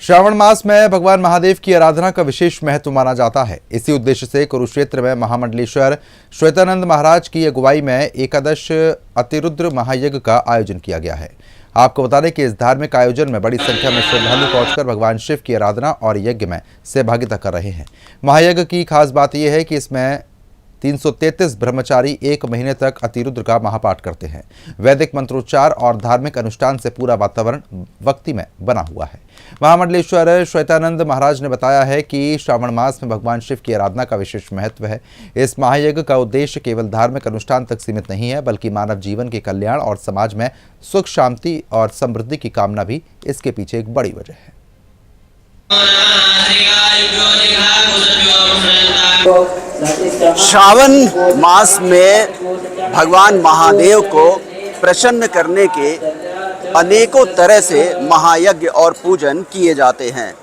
श्रावण मास में भगवान महादेव की आराधना का विशेष महत्व माना जाता है। इसी उद्देश्य से कुरुक्षेत्र में महामंडलेश्वर श्वेतानंद महाराज की अगुवाई में एकादश अतिरुद्र महायज्ञ का आयोजन किया गया है। आपको बता दें कि इस धार्मिक आयोजन में बड़ी संख्या में श्रद्धालु पहुंचकर भगवान शिव की आराधना और यज्ञ में सहभागिता कर रहे हैं। महायज्ञ की खास बात यह है कि इसमें 333 ब्रह्मचारी एक महीने तक अतिरुद्र का महापाठ करते हैं। वैदिक मंत्रोच्चार और धार्मिक अनुष्ठान से पूरा वातावरण भक्तिमय बना हुआ है। महामंडलेश्वर श्वेतानंद महाराज ने बताया है कि श्रावण मास में भगवान शिव की आराधना का विशेष महत्व है। इस महायज्ञ का उद्देश्य केवल धार्मिक अनुष्ठान तक सीमित नहीं है, बल्कि मानव जीवन के कल्याण और समाज में सुख, शांति और समृद्धि की कामना भी इसके पीछे एक बड़ी वजह है। श्रावण मास में भगवान महादेव को प्रसन्न करने के अनेकों तरह से महायज्ञ और पूजन किए जाते हैं।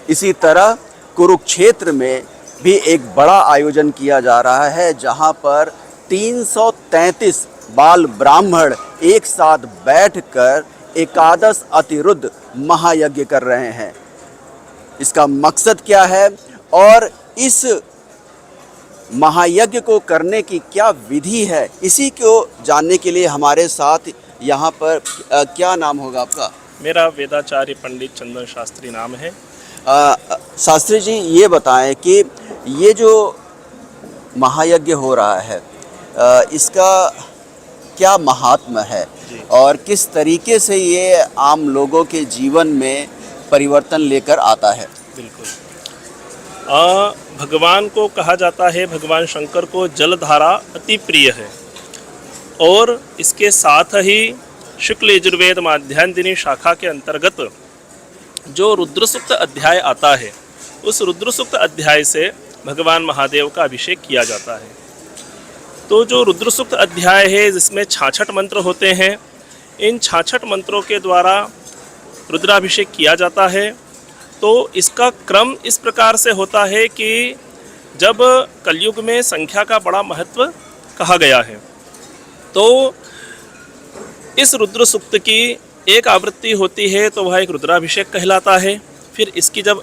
इसी तरह कुरुक्षेत्र में भी एक बड़ा आयोजन किया जा रहा है, जहां पर 333 बाल ब्राह्मण एक साथ बैठकर एकादश अतिरुद्र महायज्ञ कर रहे हैं। इसका मकसद क्या है और इस महायज्ञ को करने की क्या विधि है, इसी को जानने के लिए हमारे साथ यहाँ पर क्या नाम होगा आपका? मेरा वेदाचार्य पंडित चंदन शास्त्री नाम है। शास्त्री जी, ये बताएं कि ये जो महायज्ञ हो रहा है इसका क्या महात्म्य है और किस तरीके से ये आम लोगों के जीवन में परिवर्तन लेकर आता है? बिल्कुल, भगवान को कहा जाता है, भगवान शंकर को जलधारा अति प्रिय है और इसके साथ ही शुक्ल यजुर्वेद माध्यान्दिनी शाखा के अंतर्गत जो रुद्र सूक्त अध्याय आता है, उस रुद्र सूक्त अध्याय से भगवान महादेव का अभिषेक किया जाता है। तो जो रुद्र सूक्त अध्याय है, जिसमें 66 मंत्र होते हैं, इन 66 मंत्रों के द्वारा रुद्राभिषेक किया जाता है। तो इसका क्रम इस प्रकार से होता है कि जब कलयुग में संख्या का बड़ा महत्व कहा गया है, तो इस रुद्र सूक्त की एक आवृत्ति होती है तो वह एक रुद्राभिषेक कहलाता है। फिर इसकी जब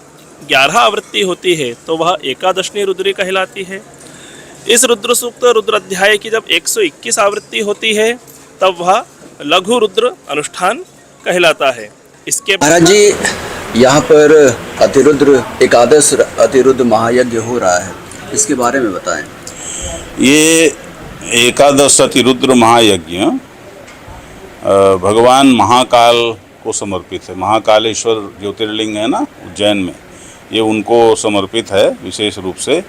11 आवृत्ति होती है तो वह एकादशनी रुद्री कहलाती है। इस रुद्र सूक्त रुद्र अध्याय की जब 121 आवृत्ति होती है तब वह लघु रुद्र अनुष्ठान कहलाता है। इसके महाराज जी, यहाँ पर अतिरुद्र एकादश अतिरुद्र महायज्ञ हो रहा है, इसके बारे में बताएं। ये एकादश अतिरुद्र महायज्ञ भगवान महाकाल को समर्पित है। महाकालेश्वर ज्योतिर्लिंग है ना उज्जैन में, ये उनको समर्पित है विशेष रूप से।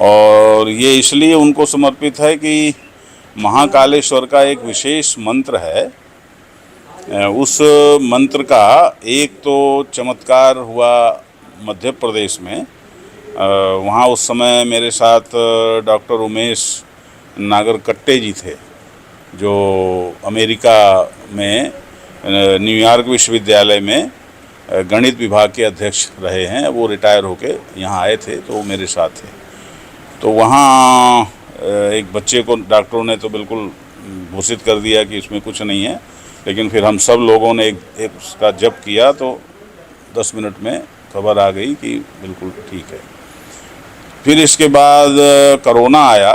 और ये इसलिए उनको समर्पित है कि महाकालेश्वर का एक विशेष मंत्र है। उस मंत्र का एक तो चमत्कार हुआ मध्य प्रदेश में। वहाँ उस समय मेरे साथ डॉक्टर उमेश नागरकट्टे जी थे, जो अमेरिका में न्यूयॉर्क विश्वविद्यालय में गणित विभाग के अध्यक्ष रहे हैं। वो रिटायर होके यहाँ आए थे, तो वो मेरे साथ थे। तो वहाँ एक बच्चे को डॉक्टरों ने तो बिल्कुल घोषित कर दिया कि इसमें कुछ नहीं है, लेकिन फिर हम सब लोगों ने एक उसका जप किया तो 10 मिनट में खबर आ गई कि बिल्कुल ठीक है। फिर इसके बाद कोरोना आया,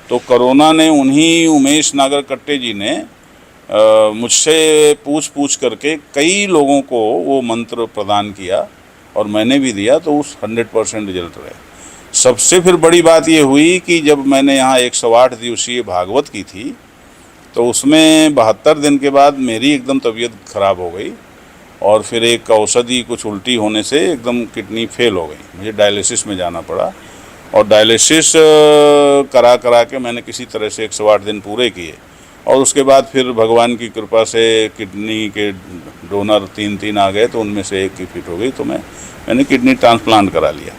तो कोरोना ने उन्हीं उमेश नागरकट्टे जी ने मुझसे पूछ करके कई लोगों को वो मंत्र प्रदान किया और मैंने भी दिया, तो उस 100% रिजल्ट रहे। सबसे फिर बड़ी बात ये हुई कि जब मैंने यहाँ 108 दिवसीय भागवत की थी, तो उसमें 72 दिन के बाद मेरी एकदम तबीयत ख़राब हो गई और फिर एक औषधि कुछ उल्टी होने से एकदम किडनी फेल हो गई। मुझे डायलिसिस में जाना पड़ा और डायलिसिस करा के मैंने किसी तरह से 108 दिन पूरे किए। और उसके बाद फिर भगवान की कृपा से किडनी के डोनर 3 आ गए, तो उनमें से एक की फिट हो गई, तो मैंने किडनी ट्रांसप्लांट करा लिया।